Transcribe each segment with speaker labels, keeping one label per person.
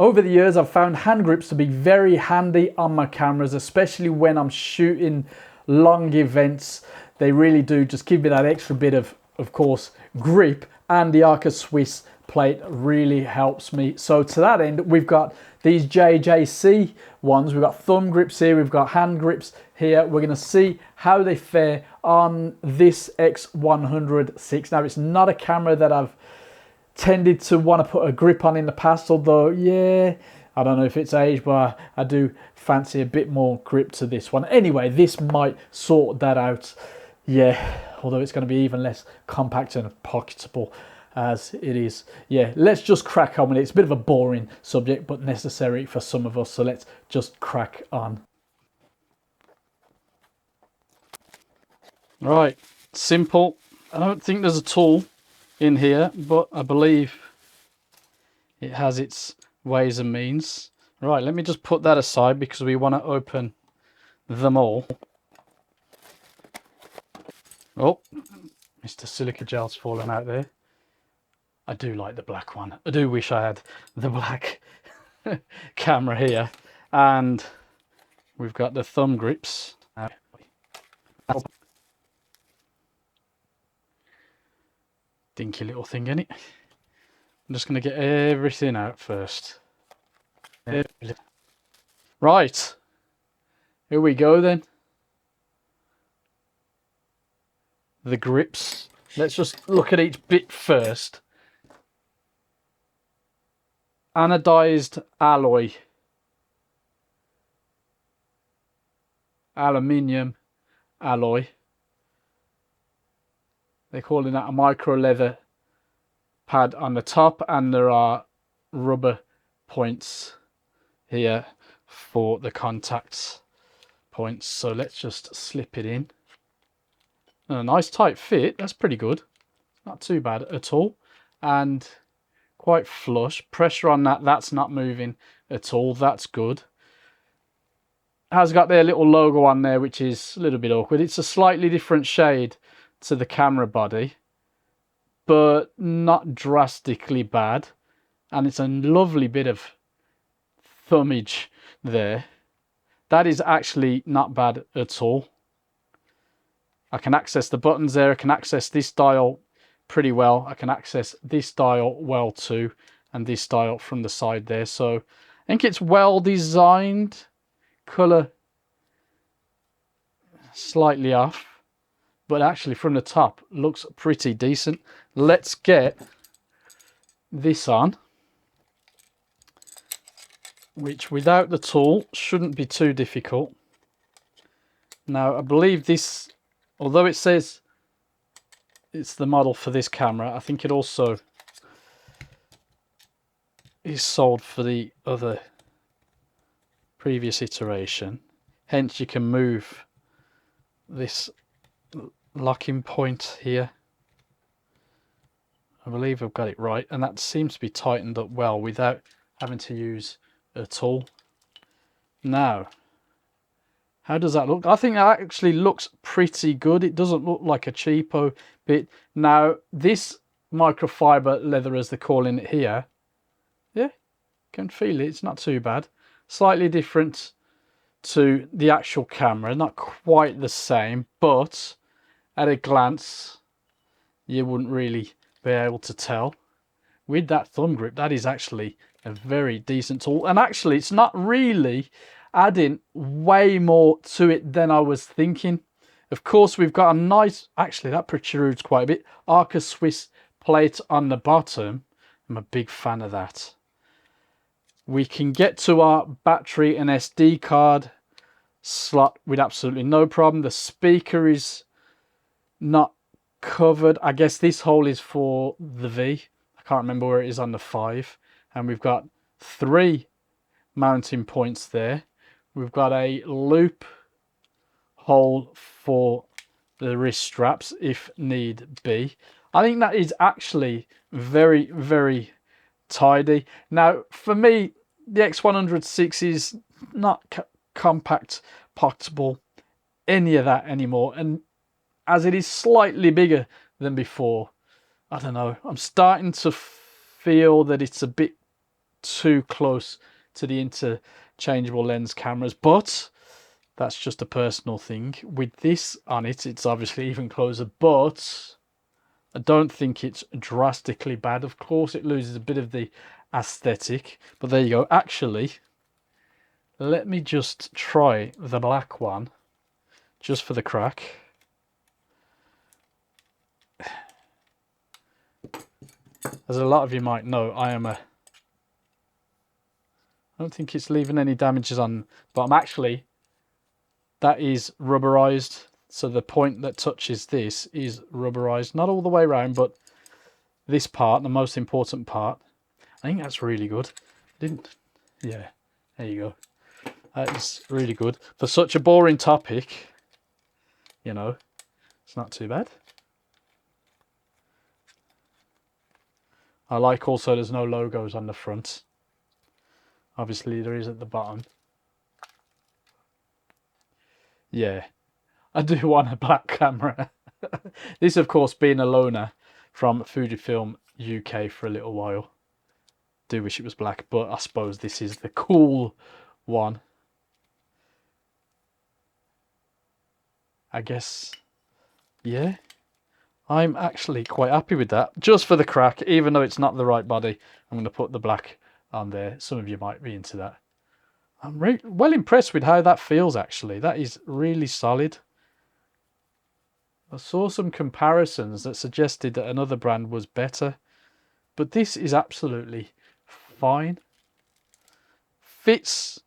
Speaker 1: Over the years, I've found hand grips to be very handy on my cameras, especially when I'm shooting long events. They really do just give me that extra bit of course, grip, and the Arca Swiss plate really helps me. So to that end, we've got these JJC ones. We've got thumb grips here, we've got hand grips here. We're going to see how they fare on this X100VI. Now, it's not a camera that I've tended to want to put a grip on in the past, although yeah, I don't know if it's age, but I do fancy a bit more grip to this one. Anyway, this might sort that out. Yeah, although it's going to be even less compact and pocketable as it is. Yeah, let's just crack on with it. It's a bit of a boring subject, but necessary for some of us, so let's just crack on. Right, simple. I don't think there's a tool in here, but I believe it has its ways and means. Right, let me just put that aside because we want to open them all. Oh, Mr. Silica Gel's fallen out there. I do like the black one. I do wish I had the black camera here. And we've got the thumb grips. Dinky little thing, innit? I'm just going to get everything out first. Right. Here we go then. The grips. Let's just look at each bit first. Anodized alloy. Aluminium alloy. They're calling that a micro leather pad on the top, and there are rubber points here for the contact points. So let's just slip it in. A nice tight fit. That's pretty good. Not too bad at all. And quite flush. Pressure on that, that's not moving at all. That's good. Has got their little logo on there, which is a little bit awkward. It's a slightly different shade to the camera body, but not drastically bad. And it's a lovely bit of thumbage there. That is actually not bad at all. I can access the buttons there. I can access this dial pretty well. I can access this dial well too, and this dial from the side there. So I think it's well designed. Color slightly off, but actually from the top looks pretty decent. Let's get this on, which without the tool shouldn't be too difficult. Now I believe this, although it says it's the model for this camera, I think it also is sold for the other previous iteration. Hence you can move this locking point here. I believe I've got it right, and that seems to be tightened up well without having to use a tool. Now, how does that look? I think that actually looks pretty good. It doesn't look like a cheapo bit. Now, this microfiber leather, as they're calling it here, yeah, can feel it. It's not too bad. Slightly different to the actual camera, not quite the same, but at a glance, you wouldn't really be able to tell. With that thumb grip, that is actually a very decent tool. And actually, it's not really adding way more to it than I was thinking. Of course, we've got a nice, actually that protrudes quite a bit, Arca Swiss plate on the bottom. I'm a big fan of that. We can get to our battery and SD card slot with absolutely no problem. The speaker is not covered. I guess this hole is for the V. I can't remember where it is on the 5. And we've got 3 mounting points there. We've got a loop hole for the wrist straps if need be. I think that is actually very, very tidy. Now, for me, the X100VI is not compact, pocketable, any of that anymore. And as it is slightly bigger than before, I don't know, I'm starting to feel that it's a bit too close to the interchangeable lens cameras, but that's just a personal thing. With this on it, it's obviously even closer, but I don't think it's drastically bad. Of course, it loses a bit of the aesthetic, but there you go. Actually, let me just try the black one, just for the crack. As a lot of you might know, I don't think it's leaving any damages on, but I'm actually, that is rubberized. So the point that touches this is rubberized, not all the way around, but this part, the most important part. I think that's really good. Yeah, there you go. That is really good. For such a boring topic, you know, it's not too bad. I like also there's no logos on the front. Obviously there is at the bottom. Yeah, I do want a black camera. This, of course, being a loaner from Fujifilm UK for a little while. Do wish it was black, but I suppose this is the cool one. I guess, yeah, I'm actually quite happy with that. Just for the crack, even though it's not the right body, I'm going to put the black on there. Some of you might be into that. I'm well impressed with how that feels, actually. That is really solid. I saw some comparisons that suggested that another brand was better, but this is absolutely fine. Fits,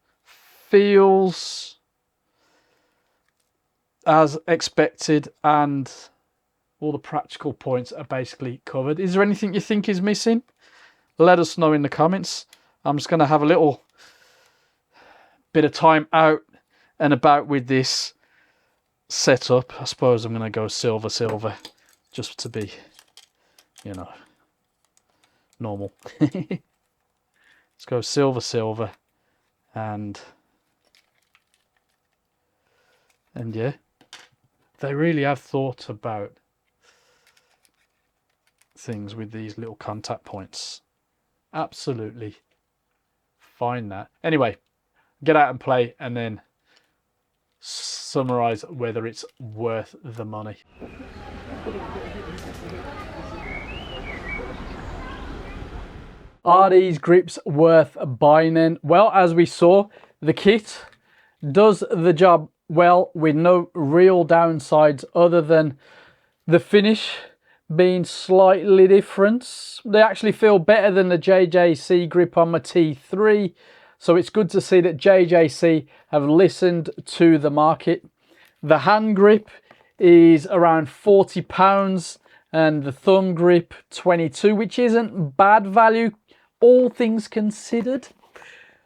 Speaker 1: feels as expected, and all the practical points are basically covered. Is there anything you think is missing? Let us know in the comments. I'm just going to have a little bit of time out and about with this setup. I suppose I'm going to go silver, just to be, you know, normal. Let's go silver, and yeah, they really have thought about things with these little contact points. Absolutely fine that. Anyway, get out and play and then summarize whether it's worth the money. Are these grips worth buying then? Well, as we saw, the kit does the job well with no real downsides other than the finish being slightly different. They actually feel better than the JJC grip on my T3. So it's good to see that JJC have listened to the market. The hand grip is around £40 and the thumb grip 22, which isn't bad value, all things considered.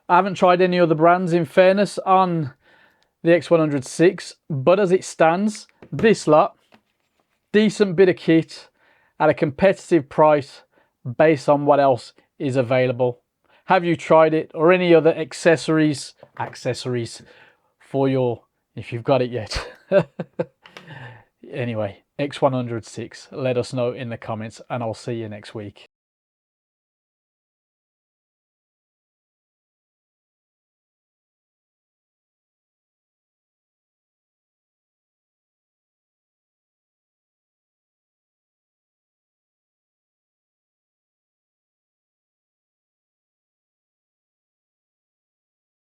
Speaker 1: I haven't tried any other brands, in fairness, on the X100VI, but as it stands, this lot, decent bit of kit at a competitive price based on what else is available. Have you tried it, or any other accessories for your, if you've got it yet? Anyway, X100VI, let us know in the comments, and I'll see you next week.